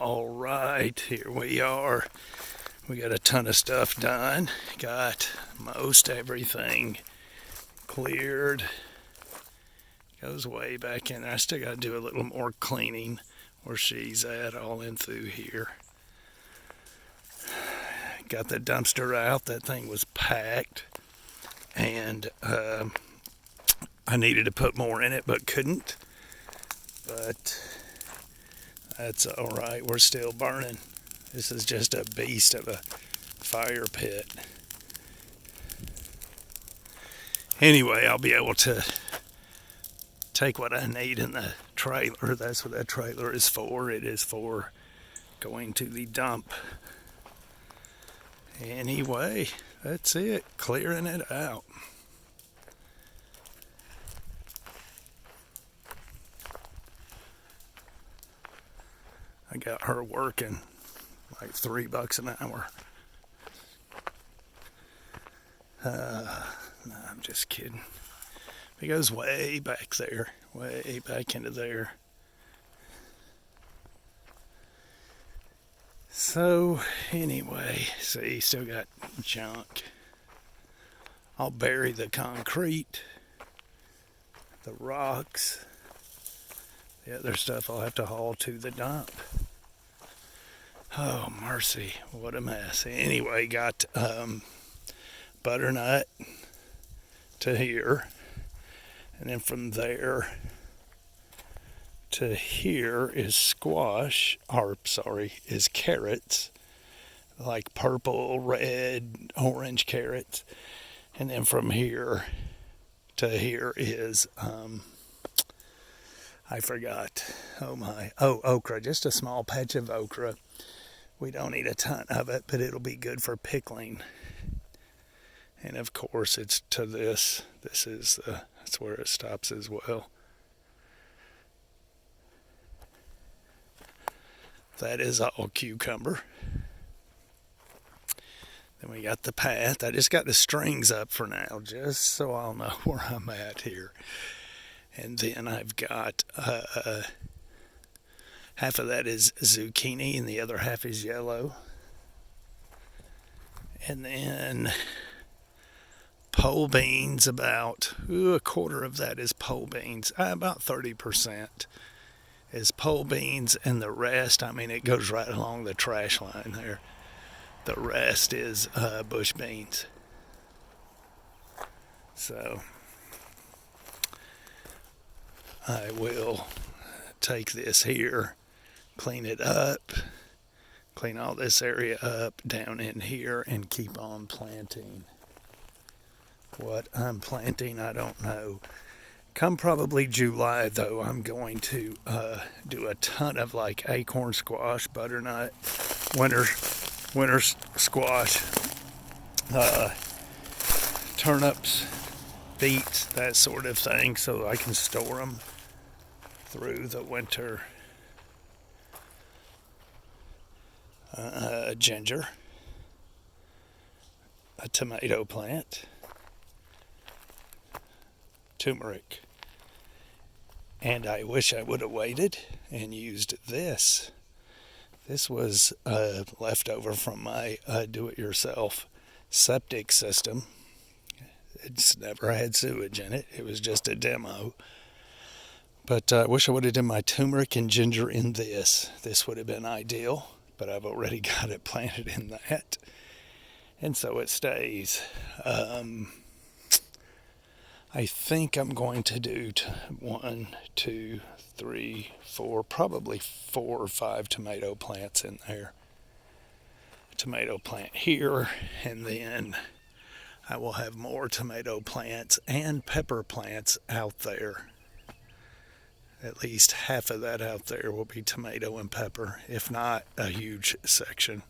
All right, here we are. We got a ton of stuff done. Got most everything cleared. Goes way back in there. I still got to do a little more cleaning where she's at, all in through here. Got the dumpster out. That thing was packed. And I needed to put more in it, but couldn't. But that's all right. We're still burning. This is just a beast of a fire pit. Anyway, I'll be able to take what I need in the trailer. That's what that trailer is for. It is for going to the dump. Anyway, that's it. Clearing it out. I got her working like $3 an hour. No, I'm just kidding. It goes way back there, way back into there. So, anyway, see, still got junk. I'll bury the concrete, the rocks, the other stuff I'll have to haul to the dump. Oh, mercy, what a mess. Anyway, got butternut to here, and then from there to here is is carrots, like purple, red, orange carrots, and then from here to here is I forgot. Okra, just a small patch of okra. We don't need a ton of it, but it'll be good for pickling. And of course, it's to this. That's where it stops as well. That is all cucumber. Then we got the path. I just got the strings up for now, just so I'll know where I'm at here. And then I've got half of that is zucchini and the other half is yellow. And then pole beans, about a quarter of that is pole beans. About 30% is pole beans, and the rest, it goes right along the trash line there. The rest is bush beans. So I will take this here, clean it up, clean all this area up down in here, and keep on planting. What I'm planting, I don't know. Come probably July, though, I'm going to do a ton of like acorn squash, butternut, winter squash, turnips, beets, that sort of thing, so I can store them through the winter. Ginger, a tomato plant, turmeric, and I wish I would have waited and used this. This was left over from my do-it-yourself septic system. It's never had sewage in it. It was just a demo. But I wish I would have done my turmeric and ginger in this. This would have been ideal, but I've already got it planted in that. And so it stays. I think I'm going to do 1, 2, 3, 4, probably 4 or 5 tomato plants in there. A tomato plant here, and then I will have more tomato plants and pepper plants out there. At least half of that out there will be tomato and pepper, if not a huge section.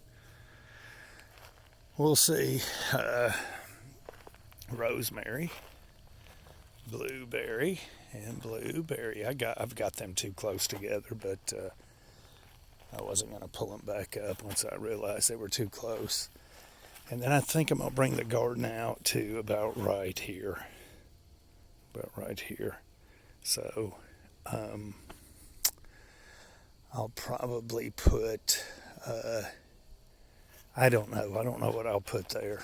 We'll see. Rosemary, blueberry, and blueberry. I've got them too close together, but I wasn't going to pull them back up once I realized they were too close. And then I think I'm going to bring the garden out to about right here. So I'll probably put, I don't know. I don't know what I'll put there.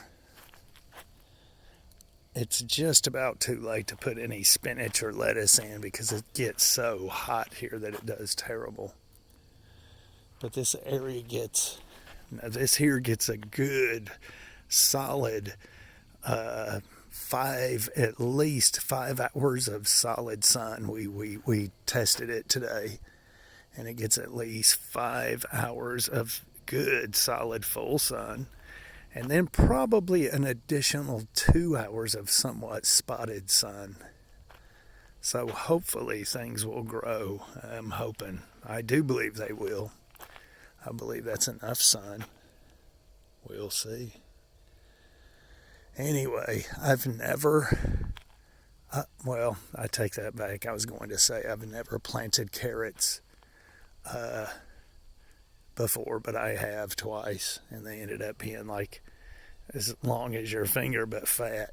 It's just about too late to put any spinach or lettuce in because it gets so hot here that it does terrible. But this area gets, now this here gets a good solid at least 5 hours of solid sun. We tested it today, and it gets at least 5 hours of good solid full sun, and then probably an additional 2 hours of somewhat spotted sun. So hopefully things will grow. I'm hoping. I do believe they will. I believe that's enough sun. We'll see. Anyway, I've never, well, I take that back. I was going to say I've never planted carrots before, but I have twice, and they ended up being like as long as your finger, but fat,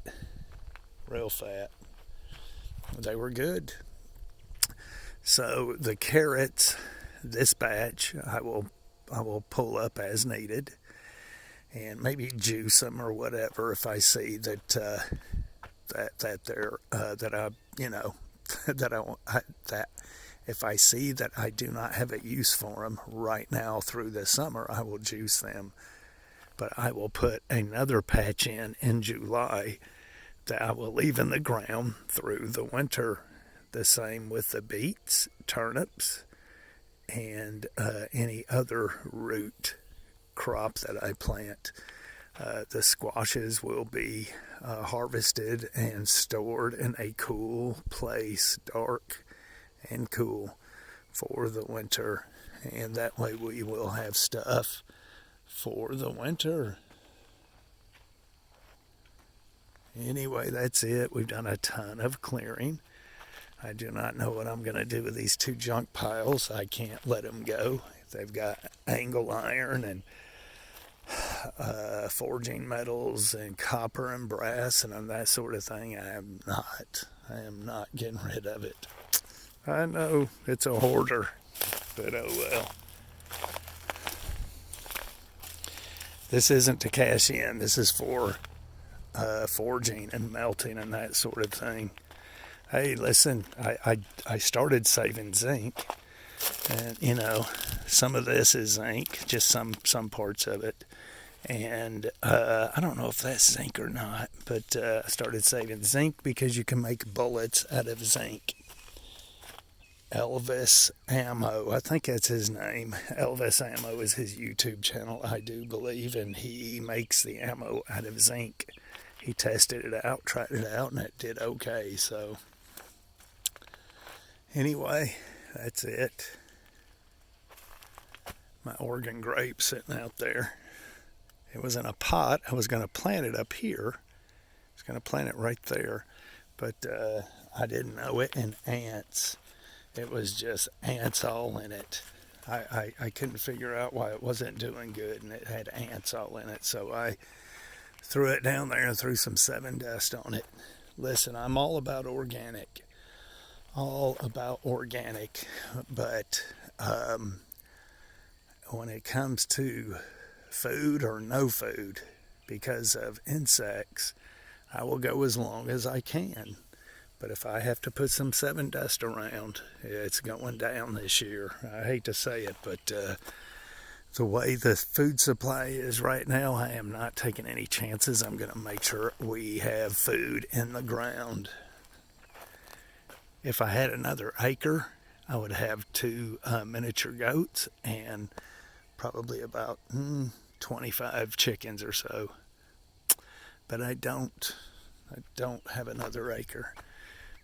real fat. They were good. So the carrots, this batch, I will pull up as needed, and maybe juice them or whatever if I see that that they're that I that if I see that I do not have a use for them right now through the summer, I will juice them. But I will put another patch in July that I will leave in the ground through the winter. The same with the beets, turnips, and any other root crop that I plant. The squashes will be harvested and stored in a cool place, dark and cool, for the winter. And that way we will have stuff for the winter. Anyway, that's it. We've done a ton of clearing. I do not know what I'm going to do with these two junk piles. I can't let them go. They've got angle iron and forging metals and copper and brass and that sort of thing. I am not getting rid of it. I know it's a hoarder, but oh well. This isn't to cash in. This is for forging and melting and that sort of thing. Hey, listen, I started saving zinc, and some of this is zinc, just some parts of it. And I don't know if that's zinc or not, but I started saving zinc because you can make bullets out of zinc. Elvis Ammo, I think that's his name. Elvis Ammo is his YouTube channel, I do believe, and he makes the ammo out of zinc. He tested it out, tried it out, and it did okay. So anyway, that's it. My Oregon grape sitting out there. It was in a pot. I was going to plant it up here. I was going to plant it right there, but I didn't know it, and ants. It was just ants all in it. I couldn't figure out why it wasn't doing good, and it had ants all in it. So I threw it down there and threw some Sevin Dust on it. Listen, I'm all about organic. But when it comes to food or no food, because of insects, I will go as long as I can. But if I have to put some Sevin Dust around, it's going down this year. I hate to say it, but the way the food supply is right now, I am not taking any chances. I'm going to make sure we have food in the ground. If I had another acre, I would have two miniature goats and probably about 25 chickens or so. But I don't have another acre.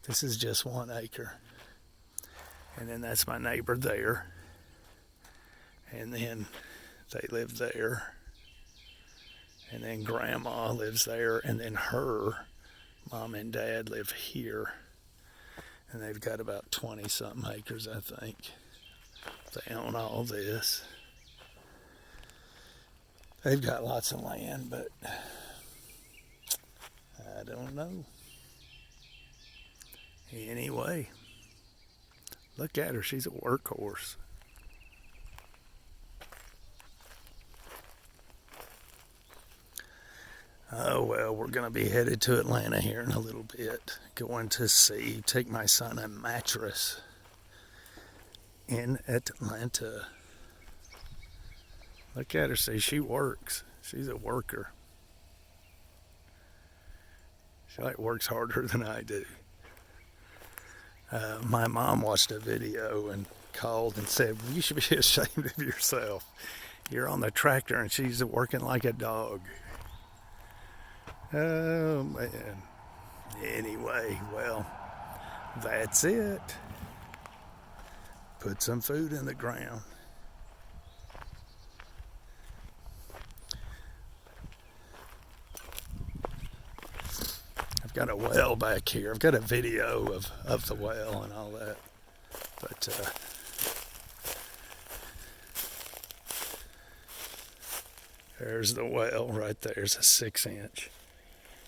This is just 1 acre. And then that's my neighbor there. And then they live there. And then grandma lives there. And then her mom and dad live here. And they've got about 20-something acres, I think. They own all this. They've got lots of land, but I don't know. Anyway, look at her. She's a workhorse. Oh, well, we're going to be headed to Atlanta here in a little bit. Going to take my son a mattress in Atlanta. Look at her, see, she works. She's a worker. She works harder than I do. My mom watched a video and called and said, "You should be ashamed of yourself. You're on the tractor and she's working like a dog." Oh, man. Anyway, well, that's it. Put some food in the ground. I've got a well back here. I've got a video of the well and all that. But there's the well right there. It's a 6-inch.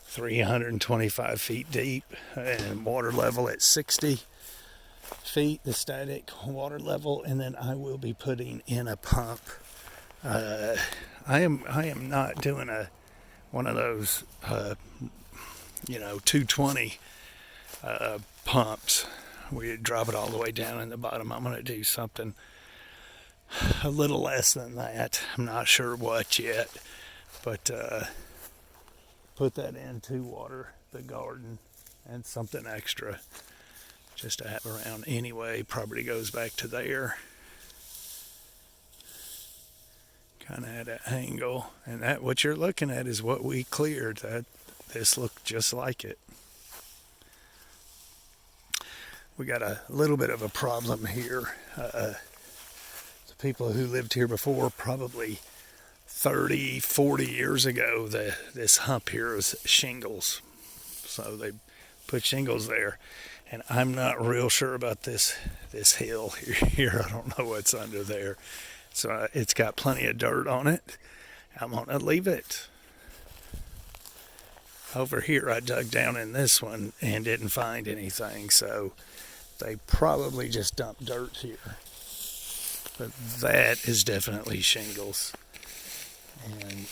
325 feet deep and water level at 60 feet, the static water level. And then I will be putting in a pump. I am not doing one of those 220 pumps. We drop it all the way down in the bottom. I'm going to do something a little less than that. I'm not sure what yet, but put that in to water the garden and something extra just to have around. Anyway, property goes back to there, kind of at an angle, and that what you're looking at is what we cleared. This looked just like it. We got a little bit of a problem here. The people who lived here before, probably 30, 40 years ago, this hump here was shingles. So they put shingles there. And I'm not real sure about this hill here. I don't know what's under there. So it's got plenty of dirt on it. I'm going to leave it. Over here, I dug down in this one and didn't find anything. So they probably just dumped dirt here. But that is definitely shingles. And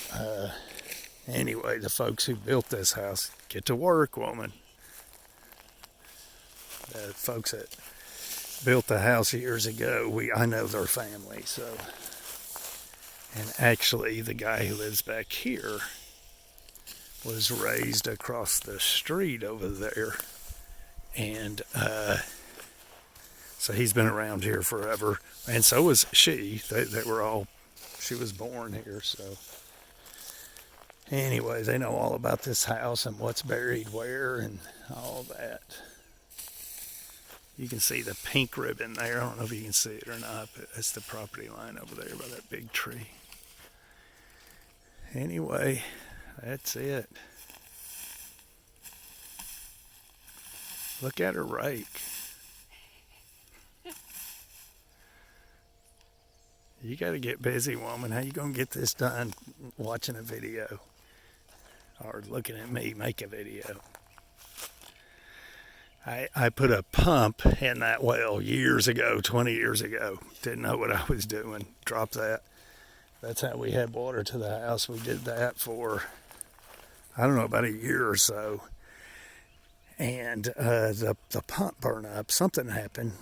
anyway, the folks who built this house, get to work, woman. The folks that built the house years ago, I know their family. So, and actually, the guy who lives back here was raised across the street over there, and so he's been around here forever, and so was she. They were all. She was born here, so anyway, they know all about this house and what's buried where and all that. You can see the pink ribbon there. I don't know if you can see it or not, but that's the property line over there by that big tree. Anyway, that's it. Look at her rake. You got to get busy, woman. How you going to get this done watching a video or looking at me make a video? I put a pump in that well years ago, 20 years ago. Didn't know what I was doing. Dropped that. That's how we had water to the house. We did that for, I don't know, about a year or so. And the pump burned up. Something happened.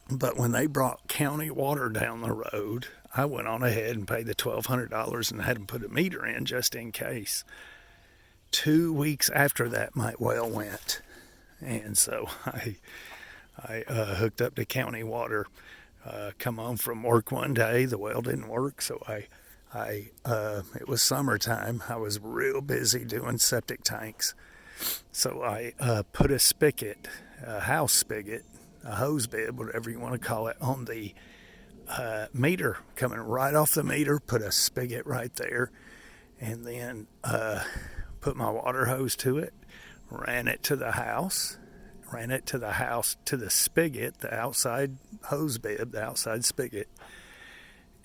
But when they brought county water down the road, I went on ahead and paid the $1,200 and had them put a meter in just in case. 2 weeks after that, my well went. And so I hooked up to county water. Come home from work one day, the well didn't work, so it was summertime. I was real busy doing septic tanks, so I put a spigot, a house spigot, a hose bib, whatever you want to call it, on the meter, coming right off the meter. Put a spigot right there, and then put my water hose to it. Ran it to the house to the spigot, the outside hose bib, the outside spigot,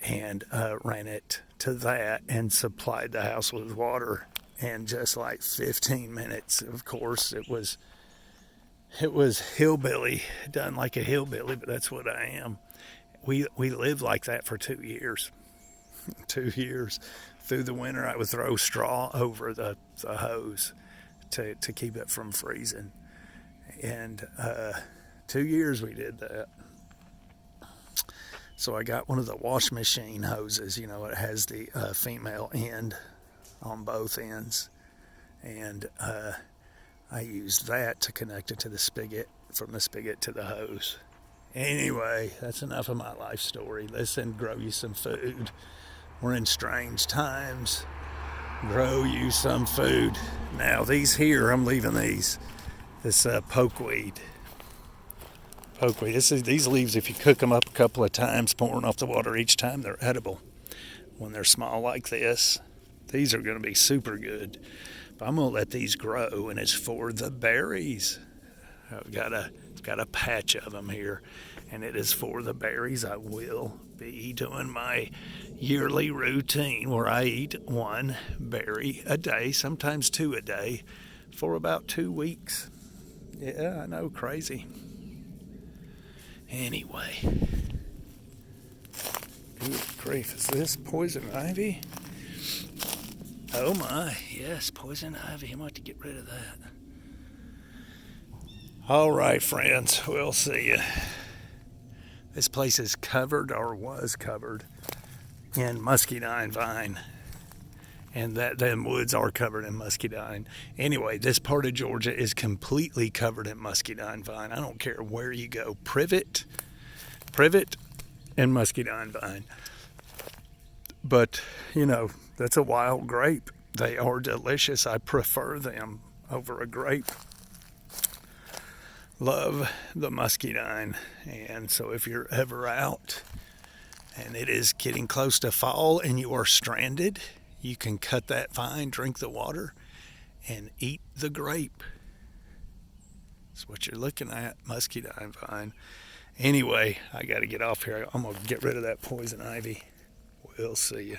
and ran it to that and supplied the house with water. And just like 15 minutes, of course, it was hillbilly, done like a hillbilly, but that's what I am. We lived like that for 2 years. 2 years. Through the winter, I would throw straw over the hose to keep it from freezing. And 2 years we did that. So I got one of the wash machine hoses. You know, it has the female end on both ends. And I used that to connect it to the spigot, from the spigot to the hose. Anyway, that's enough of my life story. Listen, grow you some food. We're in strange times. Grow you some food. Now, these here, I'm leaving these. This pokeweed. These leaves, if you cook them up a couple of times, pouring off the water each time, they're edible. When they're small like this, these are going to be super good. But I'm going to let these grow, and it's for the berries. I've got a patch of them here, and it is for the berries. I will be doing my yearly routine where I eat one berry a day, sometimes two a day, for about 2 weeks. Yeah, I know, crazy. Anyway, good grief, is this poison ivy? Oh my, yes, poison ivy. I'm going to get rid of that. All right, friends, we'll see you. This place is covered, or was covered, in muscadine vine. And them woods are covered in muscadine. Anyway, this part of Georgia is completely covered in muscadine vine. I don't care where you go. Privet, and muscadine vine. But, you know, that's a wild grape. They are delicious. I prefer them over a grape. Love the muscadine. And so if you're ever out and it is getting close to fall and you are stranded, you can cut that vine, drink the water, and eat the grape. That's what you're looking at, muscadine vine. Anyway, I got to get off here. I'm going to get rid of that poison ivy. We'll see you.